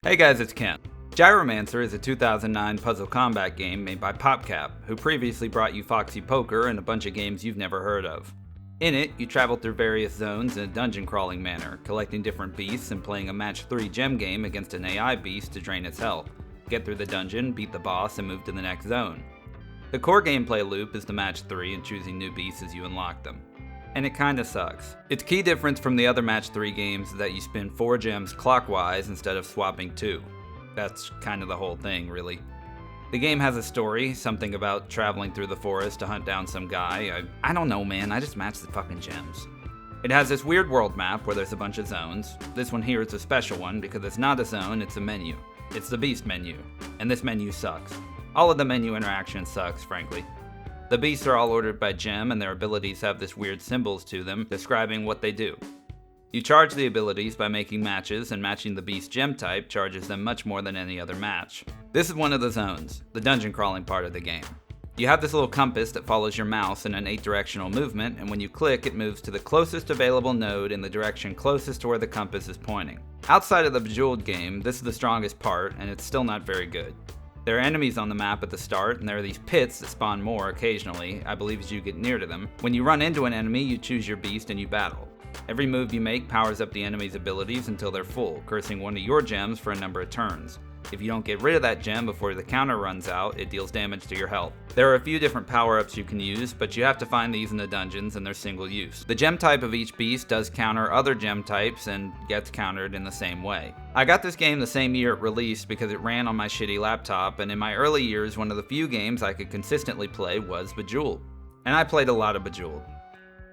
Hey guys, it's Ken. Gyromancer is a 2009 puzzle combat game made by PopCap, who previously brought you Foxy Poker and a bunch of games you've never heard of. In it, you travel through various zones in a dungeon crawling manner, collecting different beasts and playing a match 3 gem game against an AI beast to drain its health, get through the dungeon, beat the boss, and move to the next zone. The core gameplay loop is the match 3 and choosing new beasts as you unlock them. And it kinda sucks. Its key difference from the other match 3 games is that you spin 4 gems clockwise instead of swapping 2. That's kind of the whole thing, really. The game has a story, something about traveling through the forest to hunt down some guy. I don't know, man, I just match the fucking gems. It has this weird world map where there's a bunch of zones. This one here is a special one because it's not a zone, it's a menu. It's the beast menu, and this menu sucks. All of the menu interaction sucks, frankly. The beasts are all ordered by gem, and their abilities have this weird symbols to them, describing what they do. You charge the abilities by making matches, and matching the beast gem type charges them much more than any other match. This is one of the zones, the dungeon crawling part of the game. You have this little compass that follows your mouse in an 8-directional movement, and when you click, it moves to the closest available node in the direction closest to where the compass is pointing. Outside of the Bejeweled game, this is the strongest part, and it's still not very good. There are enemies on the map at the start, and there are these pits that spawn more occasionally, I believe as you get near to them. When you run into an enemy, you choose your beast and you battle. Every move you make powers up the enemy's abilities until they're full, cursing one of your gems for a number of turns. If you don't get rid of that gem before the counter runs out, it deals damage to your health. There are a few different power-ups you can use, but you have to find these in the dungeons and they're single use. The gem type of each beast does counter other gem types and gets countered in the same way. I got this game the same year it released because it ran on my shitty laptop, and in my early years one of the few games I could consistently play was Bejeweled. And I played a lot of Bejeweled.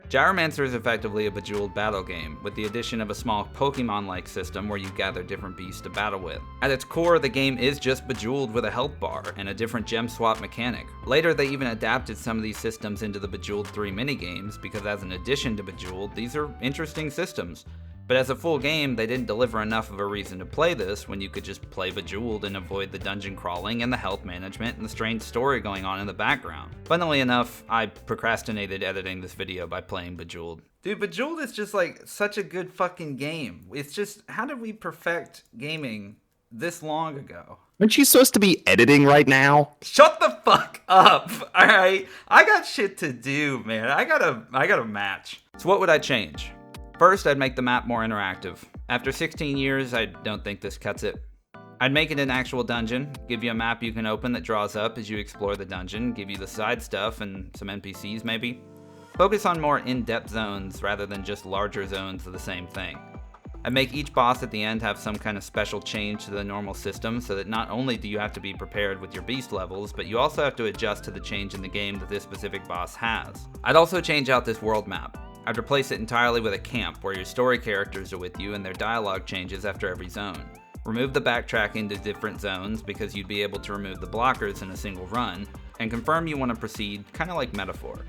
Gyromancer is effectively a Bejeweled battle game, with the addition of a small Pokemon-like system where you gather different beasts to battle with. At its core, the game is just Bejeweled with a health bar and a different gem swap mechanic. Later, they even adapted some of these systems into the Bejeweled 3 minigames, because as an addition to Bejeweled, these are interesting systems. But as a full game, they didn't deliver enough of a reason to play this when you could just play Bejeweled and avoid the dungeon crawling and the health management and the strange story going on in the background. Funnily enough, I procrastinated editing this video by playing Bejeweled. Dude, Bejeweled is just like such a good fucking game. It's just, how did we perfect gaming this long ago? Aren't you supposed to be editing right now? Shut the fuck up, alright? I got shit to do, man. I got a match. So what would I change? First, I'd make the map more interactive. After 16 years, I don't think this cuts it. I'd make it an actual dungeon, give you a map you can open that draws up as you explore the dungeon, give you the side stuff and some NPCs maybe. Focus on more in-depth zones rather than just larger zones of the same thing. I'd make each boss at the end have some kind of special change to the normal system so that not only do you have to be prepared with your beast levels, but you also have to adjust to the change in the game that this specific boss has. I'd also change out this world map. I'd replace it entirely with a camp where your story characters are with you and their dialogue changes after every zone. Remove the backtracking to different zones because you'd be able to remove the blockers in a single run, and confirm you want to proceed kinda like Metaphor.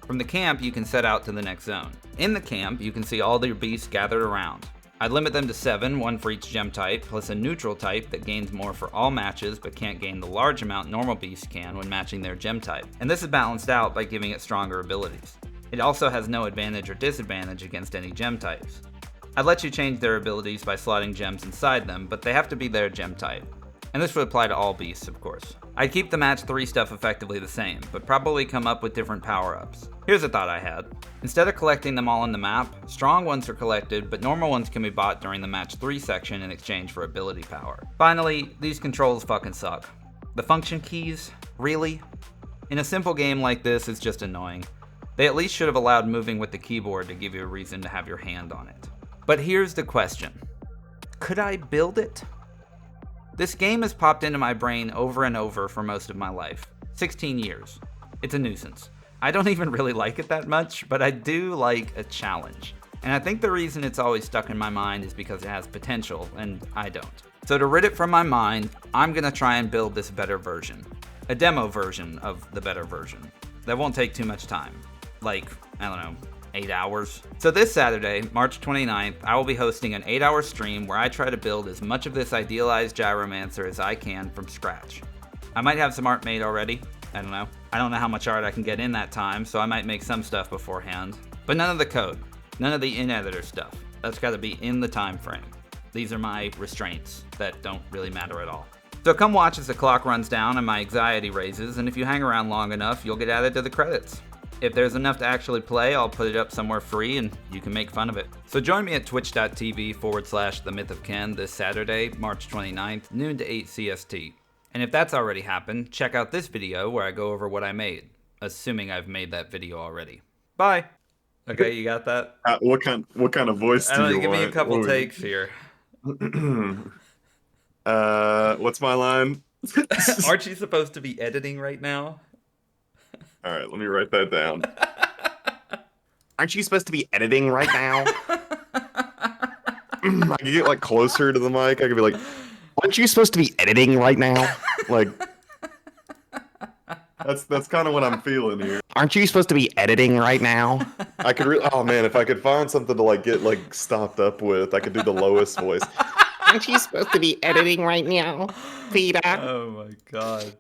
From the camp, you can set out to the next zone. In the camp, you can see all your beasts gathered around. I'd limit them to 7, one for each gem type, plus a neutral type that gains more for all matches but can't gain the large amount normal beasts can when matching their gem type. And this is balanced out by giving it stronger abilities. It also has no advantage or disadvantage against any gem types. I'd let you change their abilities by slotting gems inside them, but they have to be their gem type. And this would apply to all beasts, of course. I'd keep the match 3 stuff effectively the same, but probably come up with different power-ups. Here's a thought I had. Instead of collecting them all on the map, strong ones are collected, but normal ones can be bought during the match 3 section in exchange for ability power. Finally, these controls fucking suck. The function keys? Really? In a simple game like this, it's just annoying. They at least should have allowed moving with the keyboard to give you a reason to have your hand on it. But here's the question. Could I build it? This game has popped into my brain over and over for most of my life. 16 years. It's a nuisance. I don't even really like it that much, but I do like a challenge. And I think the reason it's always stuck in my mind is because it has potential, and I don't. So to rid it from my mind, I'm gonna try and build this better version. A demo version of the better version. That won't take too much time. Like, I don't know, 8 hours. So this Saturday, March 29th, I will be hosting an 8-hour stream where I try to build as much of this idealized Gyromancer as I can from scratch. I might have some art made already, I don't know. I don't know how much art I can get in that time, so I might make some stuff beforehand. But none of the code, none of the in-editor stuff. That's gotta be in the time frame. These are my restraints that don't really matter at all. So come watch as the clock runs down and my anxiety raises, and if you hang around long enough, you'll get added to the credits. If there's enough to actually play, I'll put it up somewhere free and you can make fun of it. So join me at twitch.tv/The Myth of Ken this Saturday, March 29th, noon to 8 CST. And if that's already happened, check out this video where I go over what I made, assuming I've made that video already. Bye! Okay, you got that? What kind of voice do you want? Give me a couple takes here. What's my line? Aren't you supposed to be editing right now? All right, let me write that down. Aren't you supposed to be editing right now? I could get like closer to the mic. I could be like, Aren't you supposed to be editing right now? like, that's kind of what I'm feeling here. Aren't you supposed to be editing right now? I could oh man, if I could find something to like get like stopped up with, I could do the lowest voice. Aren't you supposed to be editing right now, Peter? Oh my god.